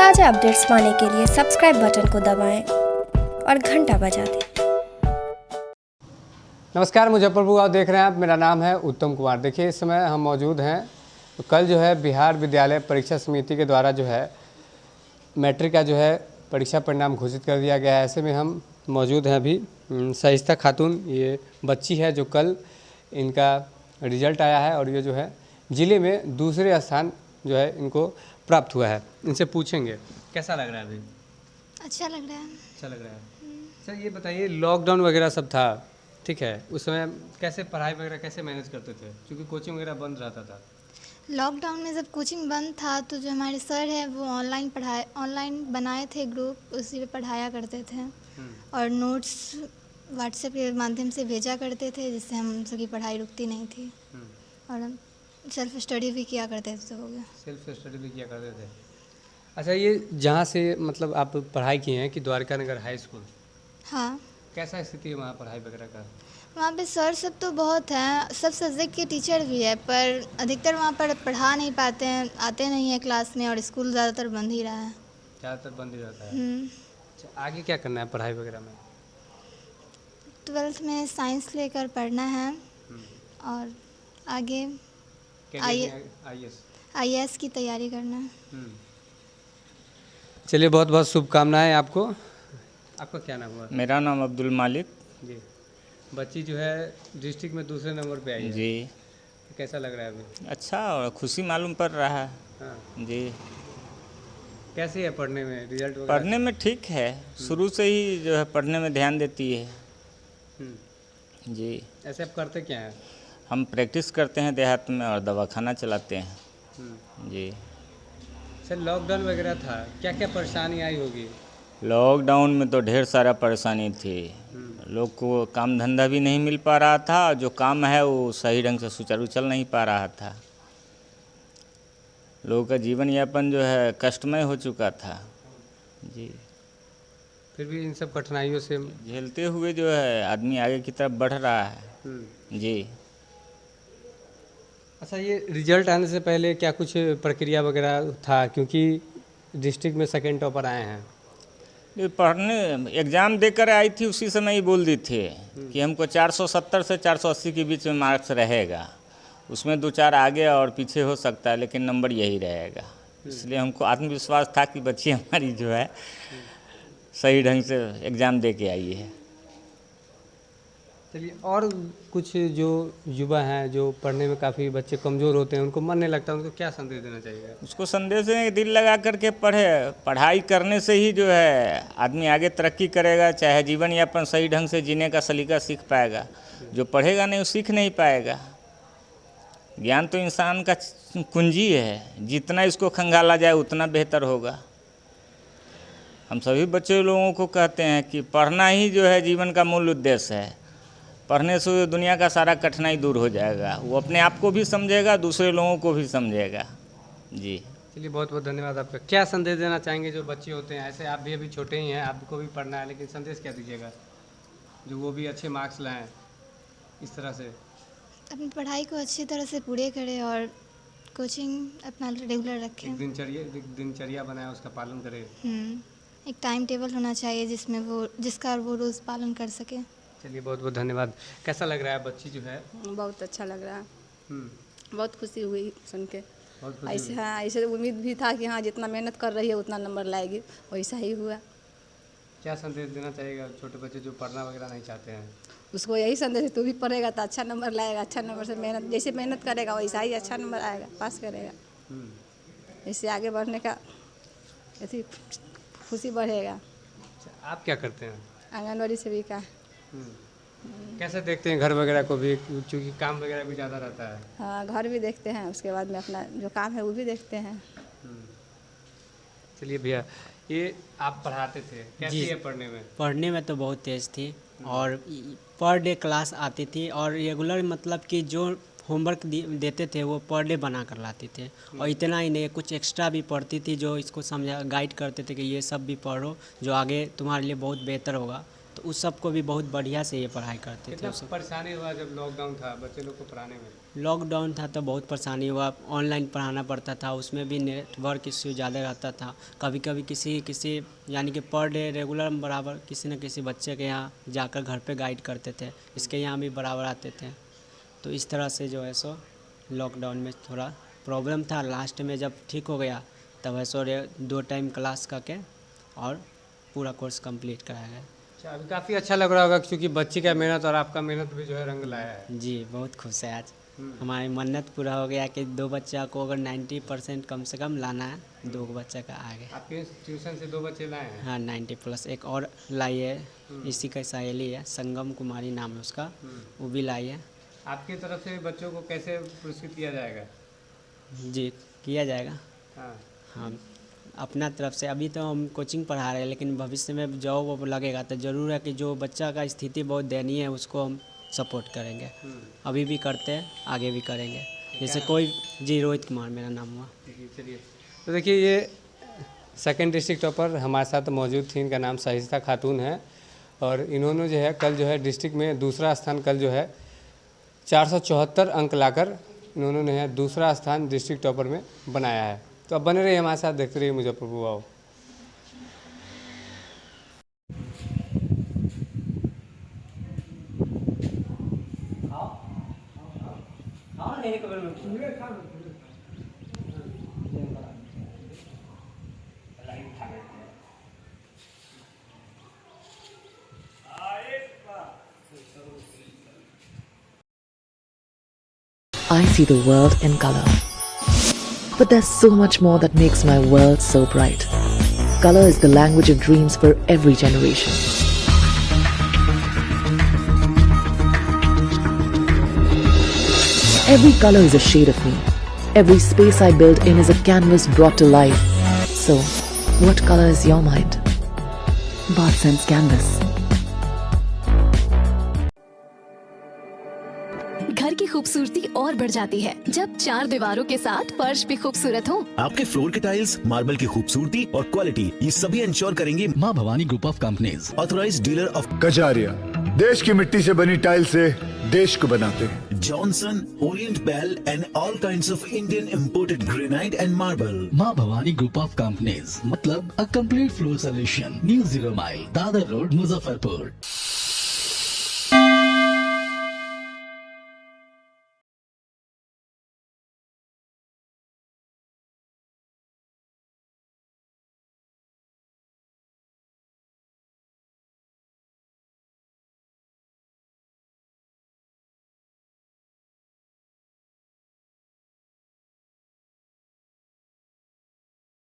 ताज़ा अपडेट्स पाने के लिए सब्सक्राइब बटन को दबाएं और घंटा बजा दें। नमस्कार, मुजफ्फरपुर आप देख रहे हैं आप। मेरा नाम है उत्तम कुमार। देखिए, इस समय हम मौजूद हैं तो कल जो है बिहार विद्यालय परीक्षा समिति के द्वारा जो है मैट्रिक का जो है परीक्षा परिणाम घोषित कर दिया गया है। ऐसे में हम मौजूद हैं अभी शाइस्ता खातून, ये बच्ची है जो कल इनका रिजल्ट आया है और ये जो है ज़िले में दूसरे स्थान जो है इनको प्राप्त हुआ है। इनसे पूछेंगे कैसा लग रहा है अभी। अच्छा लग रहा है। अच्छा लग रहा है। सर ये बताइए, लॉकडाउन वगैरह सब था, ठीक है, उस समय कैसे पढ़ाई वगैरह कैसे मैनेज करते थे, क्योंकि कोचिंग वगैरह बंद रहता था। लॉकडाउन में जब कोचिंग बंद था तो जो हमारे सर हैं वो ऑनलाइन बनाए थे ग्रुप, उसी पे पढ़ाया करते थे और नोट्स व्हाट्सएप के माध्यम से भेजा करते थे, जिससे हम सबकी पढ़ाई रुकती नहीं थी और हम सेल्फ स्टडी भी किया करते थे। तो हो गया, सेल्फ स्टडी भी किया करते थे। अच्छा, ये जहाँ से मतलब आप पढ़ाई किए हैं कि द्वारका नगर हाई स्कूल, हाँ कैसा स्थिति है वहाँ पढ़ाई वगैरह का। वहाँ पे सर सब तो बहुत हैं, सब सब्जेक्ट के टीचर भी है, पर अधिकतर वहाँ पर पढ़ा नहीं पाते हैं, आते नहीं हैं क्लास में और स्कूल ज़्यादातर बंद ही रहा है। ज़्यादातर बंद ही रहता है। अच्छा, आगे क्या करना है पढ़ाई वगैरह में। 12th में साइंस लेकर पढ़ना है और आगे IAS की तैयारी करना है। चलिए, बहुत बहुत शुभकामनाएं आपको। आपका क्या नाम हुआ। मेरा नाम अब्दुल मालिक जी। बच्ची जो है डिस्ट्रिक्ट में दूसरे नंबर पे आई है जी। कैसा लग रहा है अभी। अच्छा और खुशी मालूम पड़ रहा है। हाँ। जी। कैसी है पढ़ने में, रिजल्ट वगैरह। पढ़ने में ठीक है, शुरू से ही जो है पढ़ने में ध्यान देती है। जी। ऐसे आप करते क्या हैं। हम प्रैक्टिस करते हैं देहात में और दवाखाना चलाते हैं। जी। सर लॉकडाउन वगैरह था, क्या क्या परेशानी आई होगी। लॉकडाउन में तो ढेर सारा परेशानी थी। लोग को काम धंधा भी नहीं मिल पा रहा था, जो काम है वो सही ढंग से सुचारू चल नहीं पा रहा था। लोगों का जीवन यापन जो है कष्टमय हो चुका था। जी। फिर भी इन सब कठिनाइयों से झेलते हुए जो है आदमी आगे की तरफ बढ़ रहा है। जी। अच्छा, ये रिजल्ट आने से पहले क्या कुछ प्रक्रिया वगैरह था, क्योंकि डिस्ट्रिक्ट में सेकंड टॉपर आए हैं। ये पढ़ने एग्ज़ाम देकर आई थी, उसी समय ही बोल दी थी कि हमको 470 से 480 के बीच में मार्क्स रहेगा, उसमें 2-4 आगे और पीछे हो सकता है लेकिन नंबर यही रहेगा। इसलिए हमको आत्मविश्वास था कि बच्ची हमारी जो है सही ढंग से एग्ज़ाम दे के आई है। चलिए, और कुछ जो युवा हैं जो पढ़ने में काफ़ी बच्चे कमज़ोर होते हैं, उनको मन नहीं लगता, उनको क्या संदेश देना चाहिए। उसको संदेश है दिल लगा करके पढ़े। पढ़ाई करने से ही जो है आदमी आगे तरक्की करेगा, चाहे जीवन यापन सही ढंग से जीने का सलीका सीख पाएगा। जो पढ़ेगा नहीं वो सीख नहीं पाएगा। ज्ञान तो इंसान का कुंजी है, जितना इसको खंगाला जाए उतना बेहतर होगा। हम सभी बच्चे लोगों को कहते हैं कि पढ़ना ही जो है जीवन का मूल उद्देश्य है। पढ़ने से दुनिया का सारा कठिनाई दूर हो जाएगा, वो अपने आप को भी समझेगा, दूसरे लोगों को भी समझेगा। जी। चलिए, बहुत बहुत धन्यवाद आपका। क्या संदेश देना चाहेंगे जो बच्चे होते हैं, ऐसे आप भी अभी छोटे ही हैं, आपको भी पढ़ना है, लेकिन संदेश क्या दीजिएगा जो वो भी अच्छे मार्क्स लाएं इस तरह से। अपनी पढ़ाई को अच्छी तरह से पूरे करें और कोचिंग अपना रेगुलर रखें। एक दिनचर्या बनाए, उसका पालन करें। एक टाइम टेबल होना चाहिए जिसका वो रोज़ पालन कर सके। चलिए, बहुत बहुत धन्यवाद। कैसा लग रहा है बच्ची जो है। बहुत अच्छा लग रहा है। बहुत खुशी हुई सुन के। बहुत खुशी ऐसे हाँ, ऐसे उम्मीद भी था कि हाँ जितना मेहनत कर रही है उतना नंबर लाएगी, वैसा ही हुआ। क्या संदेश देना चाहिएगा छोटे बच्चे जो पढ़ना वगैरह नहीं चाहते हैं। उसको यही संदेश है, तू भी पढ़ेगा तो अच्छा नंबर लाएगा, अच्छा नंबर से मेहनत जैसे मेहनत करेगा वैसा ही अच्छा नंबर आएगा, पास करेगा। इससे आगे बढ़ने का ऐसी खुशी बढ़ेगा। अच्छा, आप क्या करते हैं। आंगनबाड़ी सेविका। कैसे देखते हैं घर वगैरह को भी, क्योंकि काम वगैरह भी ज़्यादा रहता है। हाँ, घर भी देखते हैं, उसके बाद में अपना जो काम है वो भी देखते हैं। चलिए भैया, ये आप पढ़ाते थे, कैसी है पढ़ने में। पढ़ने में तो बहुत तेज़ थी और पर डे क्लास आती थी और रेगुलर मतलब कि जो होमवर्क देते थे वो पर डे बना कर लाते थे। और इतना ही नहीं, कुछ एक्स्ट्रा भी पढ़ती थी जो इसको समझा गाइड करते थे कि ये सब भी पढ़ो जो आगे तुम्हारे लिए बहुत बेहतर होगा। तो उस सब को भी बहुत बढ़िया से ये पढ़ाई करते थे कितना उस सब। परेशानी हुआ जब लॉकडाउन था बच्चे लोग को पढ़ाने में? लॉकडाउन था तो बहुत परेशानी हुआ, ऑनलाइन पढ़ाना पड़ता था, उसमें भी नेटवर्क इश्यू ज़्यादा रहता था। कभी कभी किसी यानी कि पर डे रेगुलर बराबर किसी न किसी बच्चे के यहाँ जाकर घर पे गाइड करते थे, इसके यहाँ भी बराबर आते थे। तो इस तरह से जो है सो लॉकडाउन में थोड़ा प्रॉब्लम था। लास्ट में जब ठीक हो गया तब है सो 2 टाइम क्लास करके और पूरा कोर्स कंप्लीट कराया गया। अच्छा, अभी काफ़ी अच्छा लग रहा होगा क्योंकि बच्ची का मेहनत और आपका मेहनत भी जो है रंग लाया है। जी बहुत खुश है आज, हमारी मन्नत पूरा हो गया कि 2 बच्चा को अगर 90% कम से कम लाना है, 2 बच्चा का आ गया। आपके ट्यूशन से 2 बच्चे लाए हैं? हाँ 90+, एक और लाई है, इसी का सहेली है, संगम कुमारी नाम है उसका, वो भी लाई है। आपकी तरफ से बच्चों को कैसे पुरस्कृत किया जाएगा? जी किया जाएगा। हाँ, हाँ अपना तरफ से अभी तो हम कोचिंग पढ़ा रहे हैं, लेकिन भविष्य में जॉब लगेगा तो ज़रूर है कि जो बच्चा का स्थिति बहुत दयनीय है उसको हम सपोर्ट करेंगे। अभी भी करते हैं, आगे भी करेंगे। जैसे कोई जी रोहित कुमार मेरा नाम हुआ। चलिए। तो देखिए ये सेकंड डिस्ट्रिक्ट टॉपर हमारे साथ मौजूद थी, इनका नाम साहिस्ता खातून है और इन्होंने जो है कल जो है डिस्ट्रिक्ट में दूसरा स्थान, कल जो है 474 अंक लाकर इन्होंने है दूसरा स्थान डिस्ट्रिक्ट टॉपर में बनाया है। तो अब बने रहिए हमारे साथ, देखते रहिए मुजफ्फरपुर आओ। I see the world in color. But there's so much more that makes my world so bright. Color is the language of dreams for every generation. Every color is a shade of me. Every space I build in is a canvas brought to life. So, what color is your mind? Bath Sense Canvas. घर की खूबसूरती और बढ़ जाती है जब 4 दीवारों के साथ फर्श भी खूबसूरत हो। आपके फ्लोर के टाइल्स, मार्बल की खूबसूरती और क्वालिटी, ये सभी इंश्योर करेंगे माँ Bhavani group of companies, authorised dealer of Kajaria. देश की मिट्टी से बनी टाइल से देश को बनाते हैं। Johnson, Orient Bell and all kinds of Indian imported granite and marble. माँ भवानी ग्रुप ऑफ कंपनीज, मतलब a complete floor solution, new 0 mile, Dadar road, Muzaffarpur.